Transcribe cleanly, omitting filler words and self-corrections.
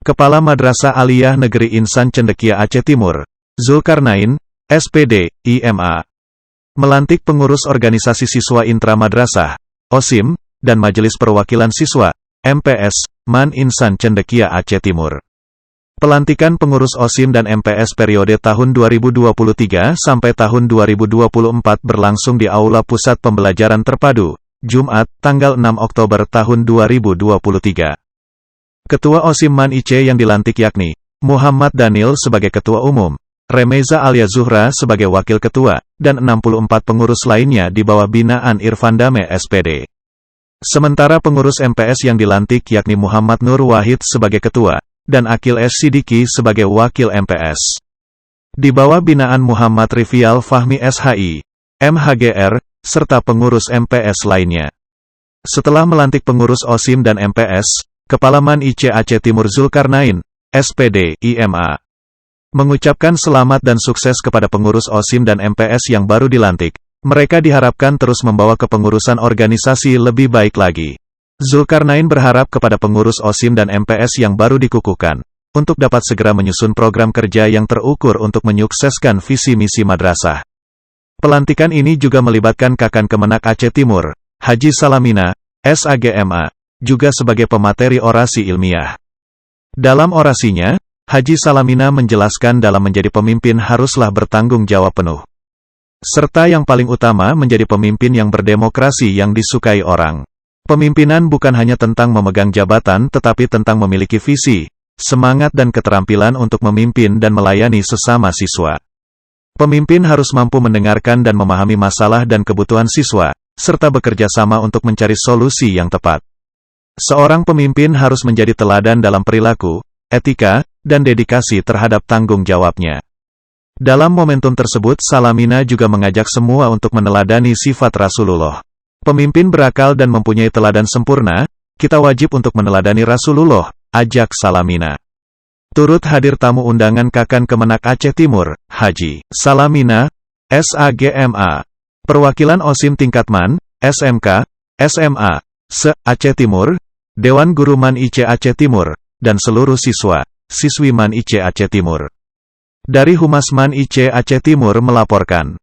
Kepala Madrasah Aliyah Negeri Insan Cendekia Aceh Timur, Zulkarnain, SPD, IMA. Melantik pengurus organisasi siswa intra-madrasah, OSIM, dan Majelis Perwakilan Siswa, MPS, MAN Insan Cendekia Aceh Timur. Pelantikan pengurus OSIM dan MPS periode tahun 2023 sampai tahun 2024 berlangsung di Aula Pusat Pembelajaran Terpadu, Jumat, tanggal 6 Oktober tahun 2023. Ketua OSIM MAN IC yang dilantik yakni Muhammad Daniel sebagai Ketua Umum, Remeza Alia Zuhra sebagai Wakil Ketua, dan 64 pengurus lainnya di bawah binaan Irfan Dame SPD. Sementara pengurus MPS yang dilantik yakni Muhammad Nur Wahid sebagai Ketua, dan Akil S. Sidiki sebagai Wakil MPS. Di bawah binaan Muhammad Rifial Fahmi SHI, MHGR, serta pengurus MPS lainnya. Setelah melantik pengurus OSIM dan MPS, Kepala MAN IC Aceh Timur Zulkarnain, SPD, IMA, mengucapkan selamat dan sukses kepada pengurus OSIM dan MPS yang baru dilantik. Mereka diharapkan terus membawa kepengurusan organisasi lebih baik lagi. Zulkarnain berharap kepada pengurus OSIM dan MPS yang baru dikukuhkan, untuk dapat segera menyusun program kerja yang terukur untuk menyukseskan visi misi madrasah. Pelantikan ini juga melibatkan Kakan Kemenak Aceh Timur, Haji Salamina, SAGMA, juga sebagai pemateri orasi ilmiah. Dalam orasinya, Haji Salamina menjelaskan dalam menjadi pemimpin haruslah bertanggung jawab penuh. Serta yang paling utama menjadi pemimpin yang berdemokrasi yang disukai orang. Pemimpinan bukan hanya tentang memegang jabatan tetapi tentang memiliki visi, semangat dan keterampilan untuk memimpin dan melayani sesama siswa. Pemimpin harus mampu mendengarkan dan memahami masalah dan kebutuhan siswa, serta bekerja sama untuk mencari solusi yang tepat. Seorang pemimpin harus menjadi teladan dalam perilaku, etika, dan dedikasi terhadap tanggung jawabnya. Dalam momentum tersebut Salamina juga mengajak semua untuk meneladani sifat Rasulullah. Pemimpin berakal dan mempunyai teladan sempurna, kita wajib untuk meneladani Rasulullah, ajak Salamina. Turut hadir tamu undangan Kakan Kemenak Aceh Timur, Haji Salamina, SAGMA, perwakilan OSIM tingkat MAN, SMK, SMA, se-Aceh Timur, Dewan Guru MAN IC Aceh Timur, dan seluruh siswa, siswi MAN IC Aceh Timur. Dari Humas MAN IC Aceh Timur melaporkan.